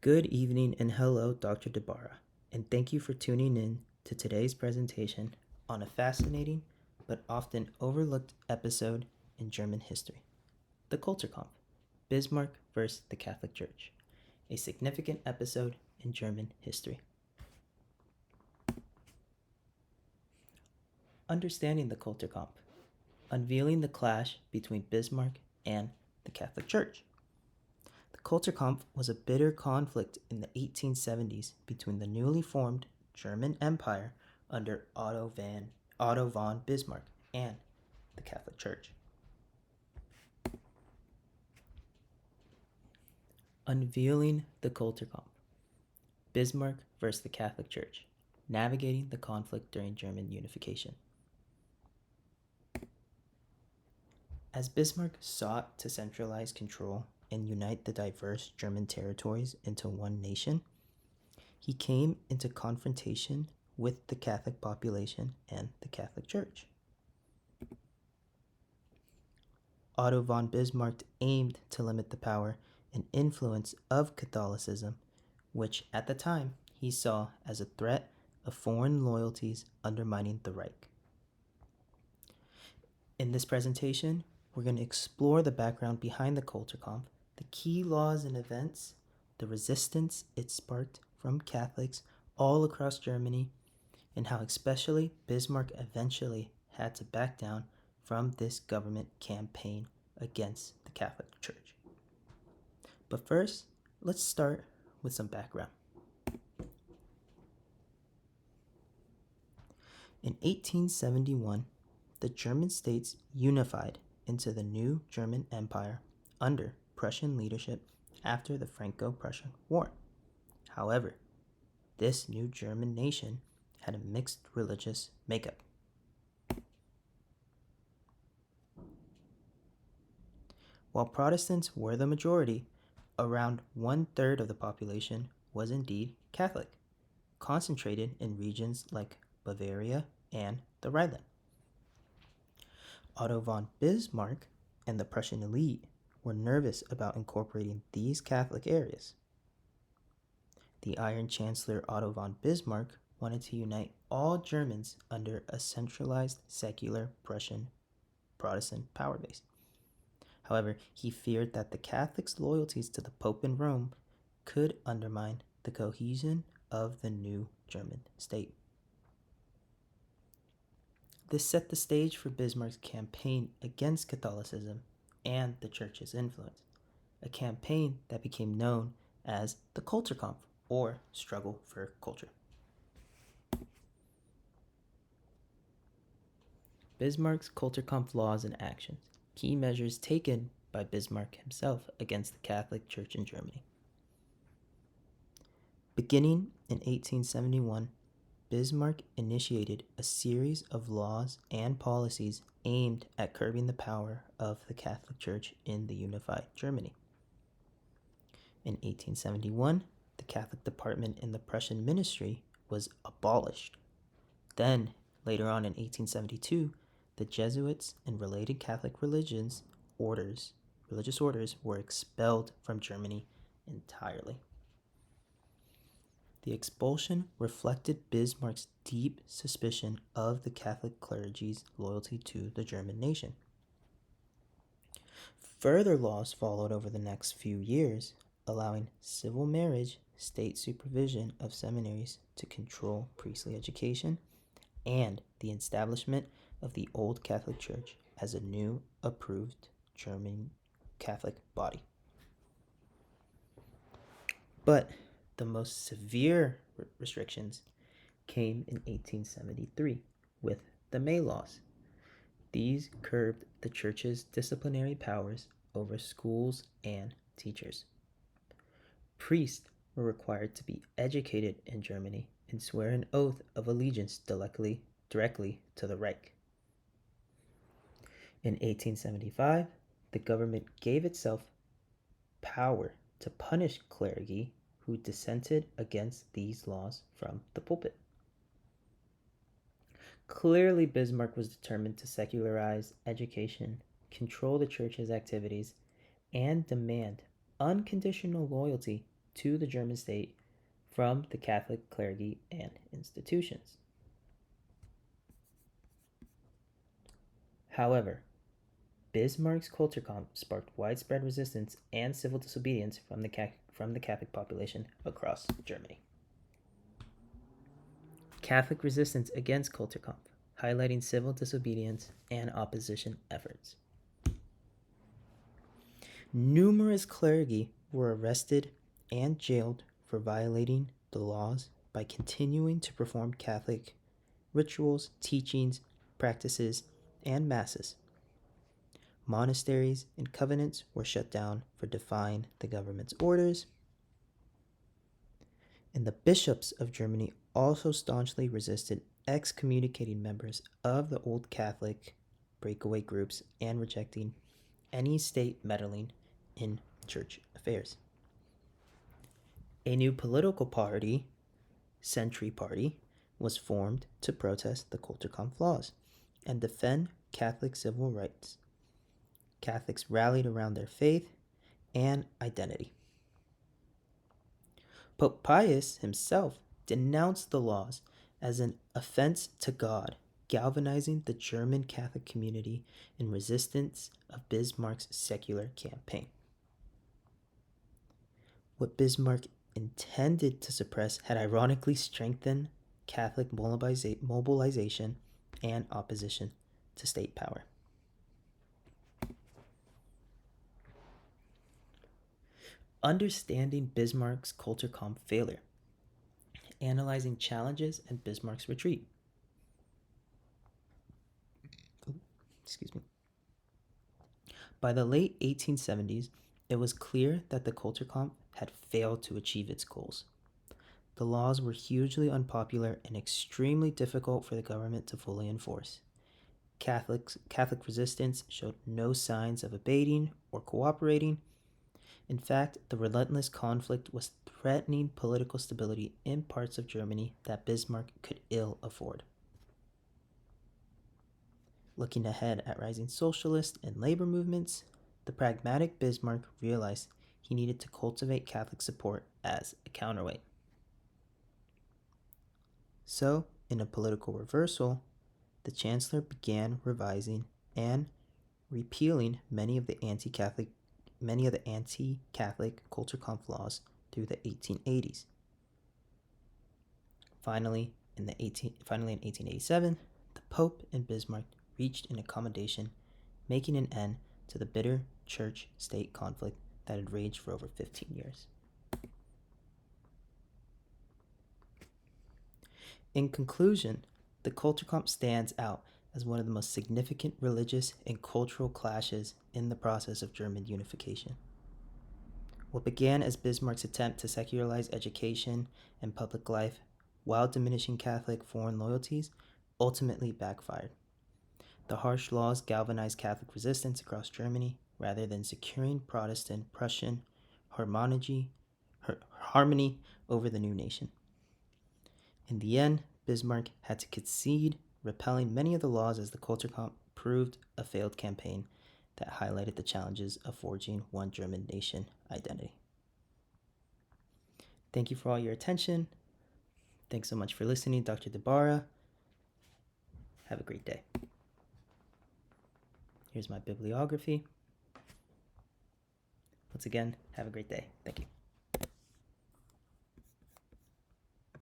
Good evening and hello, Dr. Debarra, and thank you for tuning in to today's presentation on a fascinating but often overlooked episode in German history, the Kulturkampf, Bismarck versus the Catholic Church, a significant episode in German history. Understanding the Kulturkampf, unveiling the clash between Bismarck and the Catholic Church. The Kulturkampf was a bitter conflict in the 1870s between the newly formed German Empire under Otto von Bismarck and the Catholic Church. Unveiling the Kulturkampf, Bismarck versus the Catholic Church, navigating the conflict during German unification. As Bismarck sought to centralize control and unite the diverse German territories into one nation, he came into confrontation with the Catholic population and the Catholic Church. Otto von Bismarck aimed to limit the power and influence of Catholicism, which at the time he saw as a threat of foreign loyalties undermining the Reich. In this presentation, we're going to explore the background behind the Kulturkampf, the key laws and events, the resistance it sparked from Catholics all across Germany, and how especially Bismarck eventually had to back down from this government campaign against the Catholic Church. But first, let's start with some background. In 1871, the German states unified into the new German Empire under Prussian leadership after the Franco-Prussian War. However, this new German nation had a mixed religious makeup. While Protestants were the majority, around 1/3 of the population was indeed Catholic, concentrated in regions like Bavaria and the Rhineland. Otto von Bismarck and the Prussian elite were nervous about incorporating these Catholic areas. The Iron Chancellor Otto von Bismarck wanted to unite all Germans under a centralized secular Prussian Protestant power base. However, he feared that the Catholics' loyalties to the Pope in Rome could undermine the cohesion of the new German state. This set the stage for Bismarck's campaign against Catholicism and the Church's influence, a campaign that became known as the Kulturkampf, or struggle for culture. Bismarck's Kulturkampf laws and actions, key measures taken by Bismarck himself against the Catholic Church in Germany. Beginning in 1871, Bismarck initiated a series of laws and policies aimed at curbing the power of the Catholic Church in the unified Germany. In 1871, the Catholic department in the Prussian ministry was abolished. Then, later on in 1872, the Jesuits and related Catholic religious orders were expelled from Germany entirely. The expulsion reflected Bismarck's deep suspicion of the Catholic clergy's loyalty to the German nation. Further laws followed over the next few years, allowing civil marriage, state supervision of seminaries to control priestly education, and the establishment of the Old Catholic Church as a new approved German Catholic body. But the most severe restrictions came in 1873 with the May Laws. These curbed the Church's disciplinary powers over schools and teachers. Priests were required to be educated in Germany and swear an oath of allegiance directly to the Reich. In 1875, the government gave itself power to punish clergy who dissented against these laws from the pulpit. Clearly, Bismarck was determined to secularize education, control the Church's activities, and demand unconditional loyalty to the German state from the Catholic clergy and institutions. However, Bismarck's Kulturkampf sparked widespread resistance and civil disobedience from the Catholic population across Germany. Catholic resistance against Kulturkampf, highlighting civil disobedience and opposition efforts. Numerous clergy were arrested and jailed for violating the laws by continuing to perform Catholic rituals, teachings, practices, and masses. Monasteries and convents were shut down for defying the government's orders. And the bishops of Germany also staunchly resisted excommunicating members of the Old Catholic breakaway groups and rejecting any state meddling in church affairs. A new political party, Century Party, was formed to protest the Kulturkampf laws and defend Catholic civil rights. Catholics rallied around their faith and identity. Pope Pius himself denounced the laws as an offense to God, galvanizing the German Catholic community in resistance of Bismarck's secular campaign. What Bismarck intended to suppress had ironically strengthened Catholic mobilization and opposition to state power. Understanding Bismarck's Kulturkampf failure. Analyzing challenges and Bismarck's retreat. By the late 1870s, it was clear that the Kulturkampf had failed to achieve its goals. The laws were hugely unpopular and extremely difficult for the government to fully enforce. Catholic resistance showed no signs of abating or cooperating. In fact, the relentless conflict was threatening political stability in parts of Germany that Bismarck could ill afford. Looking ahead at rising socialist and labor movements, the pragmatic Bismarck realized he needed to cultivate Catholic support as a counterweight. So, in a political reversal, the Chancellor began revising and repealing many of the anti-Catholic Kulturkampf laws through the 1880s. Finally, in 1887, the Pope and Bismarck reached an accommodation, making an end to the bitter church-state conflict that had raged for over 15 years. In conclusion, the Kulturkampf stands out as one of the most significant religious and cultural clashes in the process of German unification. What began as Bismarck's attempt to secularize education and public life while diminishing Catholic foreign loyalties ultimately backfired. The harsh laws galvanized Catholic resistance across Germany rather than securing Protestant-Prussian harmony over the new nation. In the end, Bismarck had to concede, repelling many of the laws as the Kulturkampf proved a failed campaign that highlighted the challenges of forging one German nation identity. Thank you for all your attention. Thanks so much for listening, Dr. Dabara. Have a great day. Here's my bibliography. Once again, have a great day. Thank you.